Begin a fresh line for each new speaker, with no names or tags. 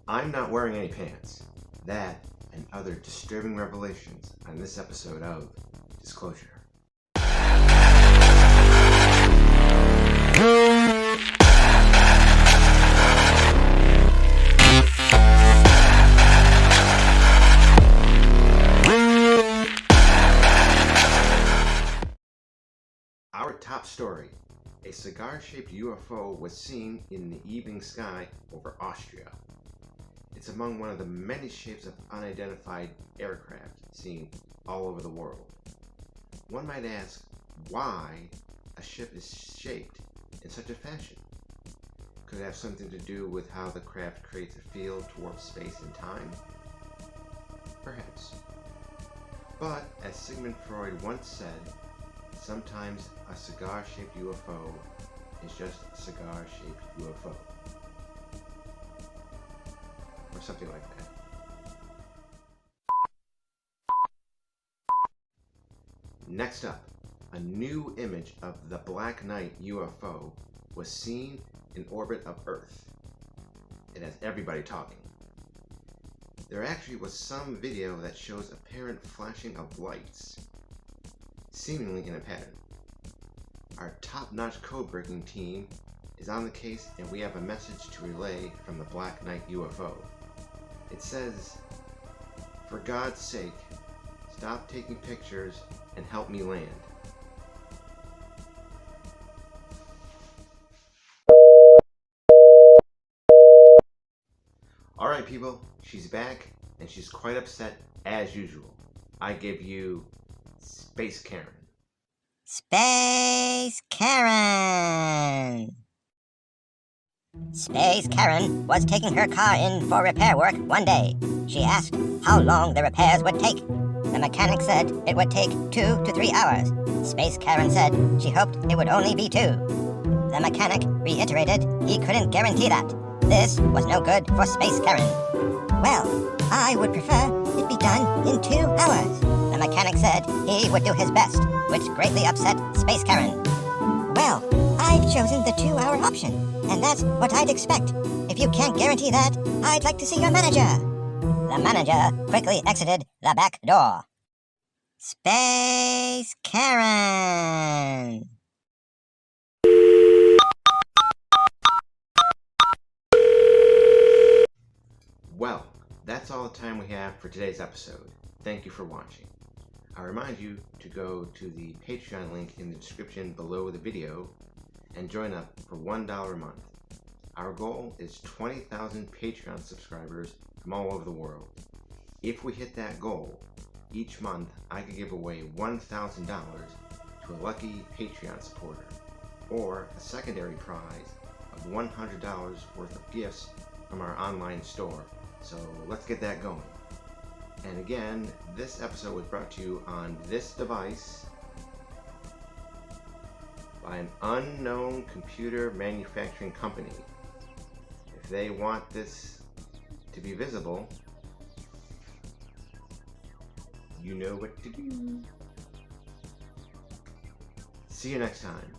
I'm not wearing any pants. That and other disturbing revelations on this episode of Disclosure. Our top story. A cigar-shaped UFO was seen in the evening sky over Austria. It's among one of the many shapes of unidentified aircraft seen all over the world. One might ask why a ship is shaped in such a fashion. Could it have something to do with how the craft creates a field towards space and time? Perhaps. But, as Sigmund Freud once said, sometimes a cigar-shaped UFO is just a cigar-shaped UFO. Or something like that. Next up, a new image of the Black Knight UFO was seen in orbit of Earth. It has everybody talking. There actually was some video that shows apparent flashing of lights, seemingly in a pattern. Our top-notch code-breaking team is on the case, and we have a message to relay from the Black Knight UFO. It says, "For God's sake, stop taking pictures and help me land." Alright people, she's back, and she's quite upset as usual. I give you Space Karen.
Space Karen! Space Karen was taking her car in for repair work one day. She asked how long the repairs would take. The mechanic said it would take 2 to 3 hours. Space Karen said she hoped it would only be 2. The mechanic reiterated he couldn't guarantee that. This was no good for Space Karen. "Well, I would prefer it be done in 2 hours. The mechanic said he would do his best, which greatly upset Space Karen. "Well, I've chosen the 2-hour option, and that's what I'd expect. If you can't guarantee that, I'd like to see your manager." The manager quickly exited the back door. Space Karen!
Well, that's all the time we have for today's episode. Thank you for watching. I remind you to go to the Patreon link in the description below the video and join up for $1 a month. Our goal is 20,000 Patreon subscribers from all over the world. If we hit that goal, each month I could give away $1,000 to a lucky Patreon supporter, or a secondary prize of $100 worth of gifts from our online store. So let's get that going. And again, this episode was brought to you on this device by an unknown computer manufacturing company. If they want this to be visible, you know what to do. See you next time.